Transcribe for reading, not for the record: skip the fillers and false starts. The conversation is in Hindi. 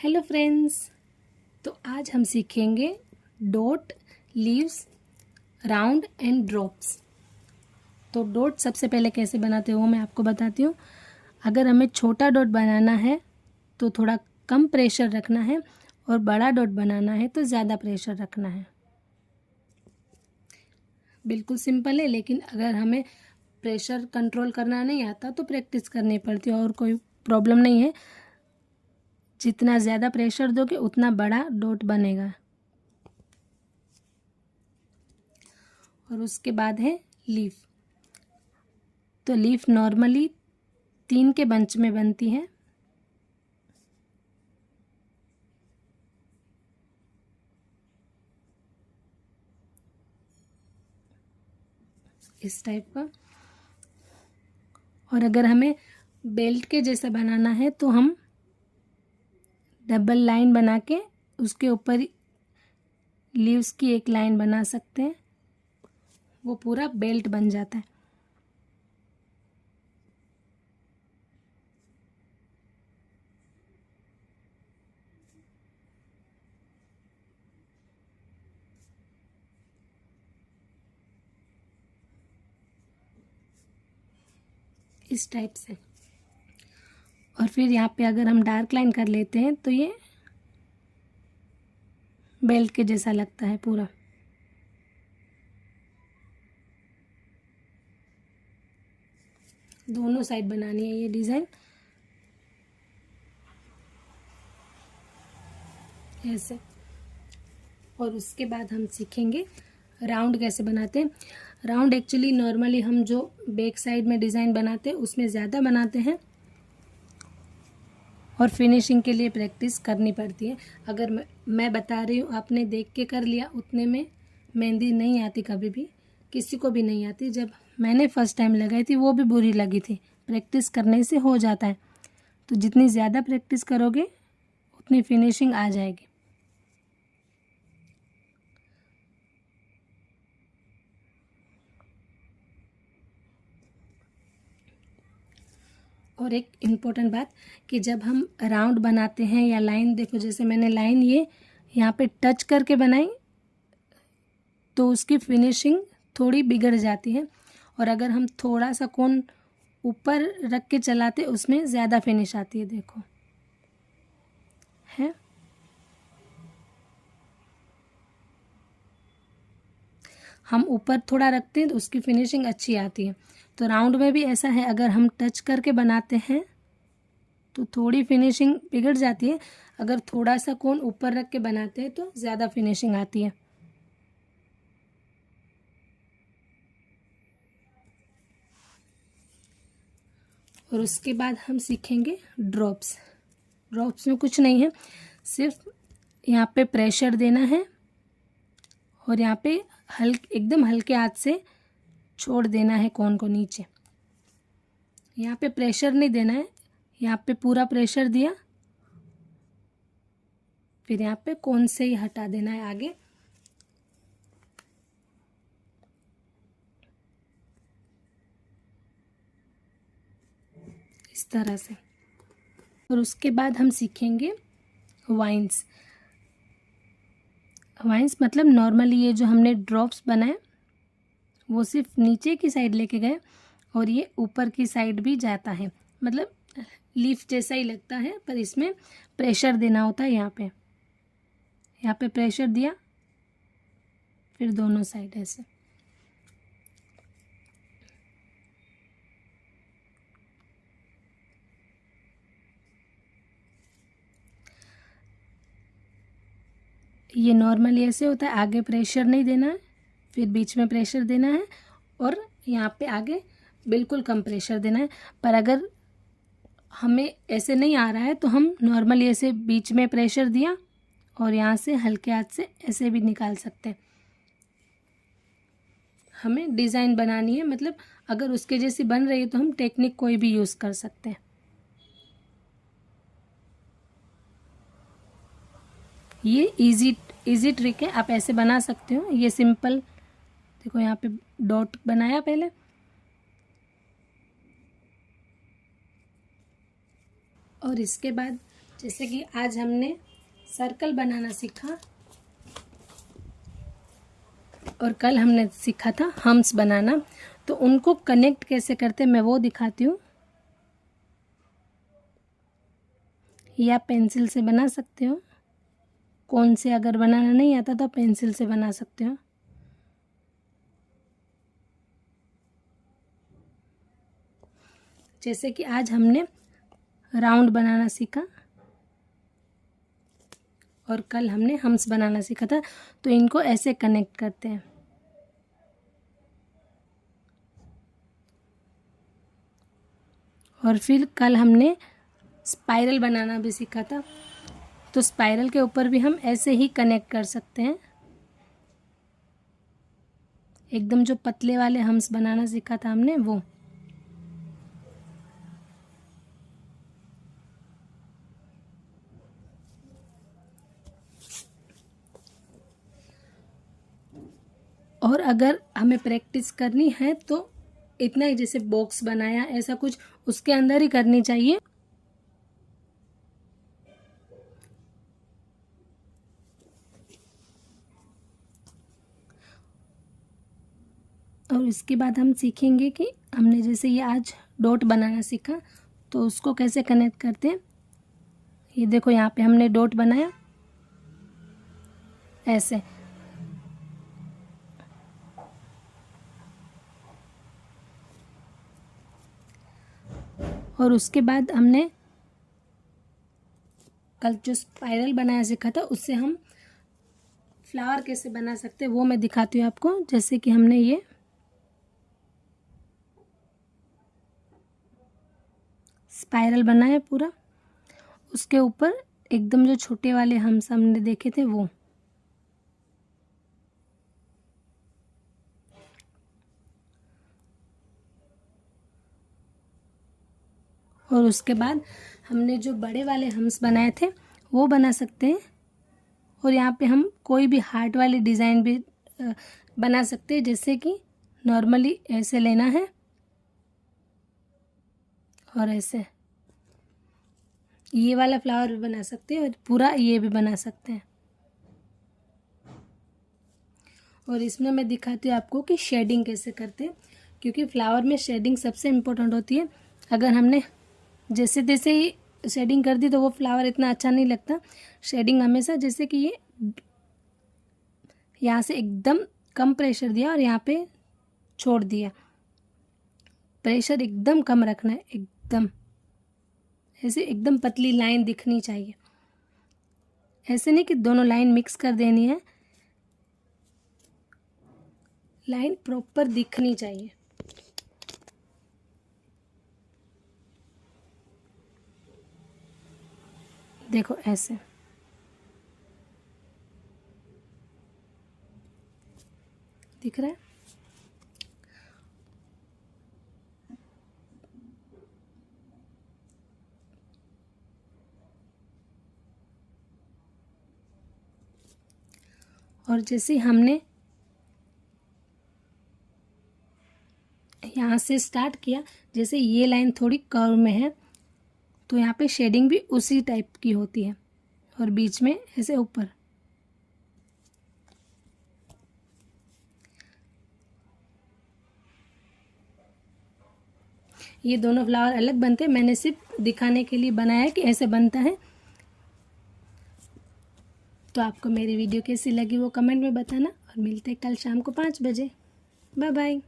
Hello friends. तो आज हम सीखेंगे dot, leaves, round and drops. तो डॉट सबसे पहले कैसे बनाते हो मैं आपको बताती हूँ। अगर हमें छोटा डॉट बनाना है तो थोड़ा कम प्रेशर रखना है और बड़ा डॉट बनाना है तो ज़्यादा प्रेशर रखना है। बिल्कुल सिंपल है, लेकिन अगर हमें प्रेशर कंट्रोल करना नहीं आता तो प्रैक्टिस करनी पड़ती है और कोई प्रॉब्लम नहीं है। जितना ज़्यादा प्रेशर दोगे उतना बड़ा डॉट बनेगा। और उसके बाद है लीफ। तो लीफ नॉर्मली 3 के बंच में बनती है। इस टाइप का। और अगर हमें बेल्ट के जैसा बनाना है तो हम डबल लाइन बना के उसके ऊपर लीव्स की एक लाइन बना सकते हैं, वो पूरा बेल्ट बन जाता है। इस टाइप से। और फिर यहाँ पे अगर हम डार्क लाइन कर लेते हैं तो ये बेल्ट के जैसा लगता है पूरा। दोनों साइड बनानी है ये डिज़ाइन ऐसे। और उसके बाद हम सीखेंगे राउंड कैसे बनाते हैं। राउंड एक्चुअली नॉर्मली हम जो बैक साइड में डिज़ाइन बनाते हैं उसमें ज़्यादा बनाते हैं और फिनिशिंग के लिए प्रैक्टिस करनी पड़ती है। अगर मैं बता रही हूँ, आपने देख के कर लिया, उतने में मेहंदी नहीं आती, कभी भी किसी को भी नहीं आती। जब मैंने फ़र्स्ट टाइम लगाई थी वो भी बुरी लगी थी। प्रैक्टिस करने से हो जाता है। तो जितनी ज़्यादा प्रैक्टिस करोगे उतनी फिनिशिंग आ जाएगी। और एक इम्पोर्टेंट बात कि जब हम राउंड बनाते हैं या लाइन, देखो जैसे मैंने लाइन ये यहाँ पे टच करके बनाई तो उसकी फिनिशिंग थोड़ी बिगड़ जाती है। और अगर हम थोड़ा सा कोन ऊपर रख के चलाते उसमें ज़्यादा फिनिश आती है। देखो है, हम ऊपर थोड़ा रखते हैं तो उसकी फिनिशिंग अच्छी आती है। तो राउंड में भी ऐसा है, अगर हम टच करके बनाते हैं तो थोड़ी फिनिशिंग बिगड़ जाती है। अगर थोड़ा सा कोन ऊपर रख के बनाते हैं तो ज़्यादा फिनिशिंग आती है। और उसके बाद हम सीखेंगे ड्रॉप्स। ड्रॉप्स में कुछ नहीं है, सिर्फ यहाँ पे प्रेशर देना है और यहाँ पे एकदम हल्के हाथ से छोड़ देना है कोन को नीचे। यहाँ पे प्रेशर नहीं देना है, यहाँ पे पूरा प्रेशर दिया, फिर यहाँ पे कोन से ही हटा देना है आगे। इस तरह से। और उसके बाद हम सीखेंगे वाइंस। वाइंस मतलब नॉर्मली ये जो हमने ड्रॉप्स बनाए वो सिर्फ नीचे की साइड लेके गए और ये ऊपर की साइड भी जाता है। मतलब लीफ जैसा ही लगता है, पर इसमें प्रेशर देना होता है। यहाँ पे प्रेशर दिया, फिर दोनों साइड ऐसे। ये नॉर्मली ऐसे होता है, आगे प्रेशर नहीं देना है, फिर बीच में प्रेशर देना है और यहाँ पे आगे बिल्कुल कम प्रेशर देना है। पर अगर हमें ऐसे नहीं आ रहा है तो हम नॉर्मली ऐसे बीच में प्रेशर दिया और यहाँ से हल्के हाथ से ऐसे भी निकाल सकते हैं। हमें डिज़ाइन बनानी है, मतलब अगर उसके जैसी बन रही है तो हम टेक्निक कोई भी यूज़ कर सकते हैं। ये इजी ट्रिक है, आप ऐसे बना सकते हो। ये सिंपल, देखो यहाँ पे डॉट बनाया पहले, और इसके बाद जैसे कि आज हमने सर्कल बनाना सीखा और कल हमने सीखा था हम्स बनाना, तो उनको कनेक्ट कैसे करते हैं मैं वो दिखाती हूँ। या पेंसिल से बना सकते हो, कोन से अगर बनाना नहीं आता तो पेंसिल से बना सकते हो। जैसे कि आज हमने राउंड बनाना सीखा और कल हमने हम्स बनाना सीखा था, तो इनको ऐसे कनेक्ट करते हैं। और फिर कल हमने स्पाइरल बनाना भी सीखा था, तो स्पाइरल के ऊपर भी हम ऐसे ही कनेक्ट कर सकते हैं। एकदम जो पतले वाले हम्स बनाना सीखा था हमने वो। और अगर हमें प्रैक्टिस करनी है तो इतना ही, जैसे बॉक्स बनाया ऐसा कुछ उसके अंदर ही करनी चाहिए। और इसके बाद हम सीखेंगे कि हमने जैसे ये आज डॉट बनाना सीखा तो उसको कैसे कनेक्ट करते हैं। ये देखो यहाँ पे हमने डॉट बनाया ऐसे, और उसके बाद हमने कल जो स्पाइरल बनाया सीखा था उससे हम फ्लावर कैसे बना सकते हैं वो मैं दिखाती हूँ आपको। जैसे कि हमने ये स्पाइरल बनाया पूरा, उसके ऊपर एकदम जो छोटे वाले हम्स हमने देखे थे वो, और उसके बाद हमने जो बड़े वाले हम्स बनाए थे वो बना सकते हैं। और यहाँ पे हम कोई भी हार्ट वाली डिज़ाइन भी बना सकते हैं, जैसे कि नॉर्मली ऐसे लेना है और ऐसे ये वाला फ्लावर भी बना सकते हैं और पूरा ये भी बना सकते हैं। और इसमें मैं दिखाती हूँ आपको कि शेडिंग कैसे करते हैं, क्योंकि फ्लावर में शेडिंग सबसे इम्पोर्टेंट होती है। अगर हमने जैसे तैसे ही शेडिंग कर दी तो वो फ्लावर इतना अच्छा नहीं लगता। शेडिंग हमेशा, जैसे कि ये यहाँ से एकदम कम प्रेशर दिया और यहाँ पे छोड़ दिया, प्रेशर एकदम कम रखना है, एकदम ऐसे एकदम पतली लाइन दिखनी चाहिए। ऐसे नहीं कि दोनों लाइन मिक्स कर देनी है, लाइन प्रॉपर दिखनी चाहिए। देखो ऐसे दिख रहा है। और जैसे हमने यहाँ से स्टार्ट किया, जैसे ये लाइन थोड़ी कर्व में है तो यहाँ पे शेडिंग भी उसी टाइप की होती है, और बीच में ऐसे ऊपर। ये दोनों फ्लावर अलग बनते हैं, मैंने सिर्फ दिखाने के लिए बनाया है कि ऐसे बनता है। तो आपको मेरी वीडियो कैसी लगी वो कमेंट में बताना, और मिलते हैं कल शाम को 5 बजे। Bye bye.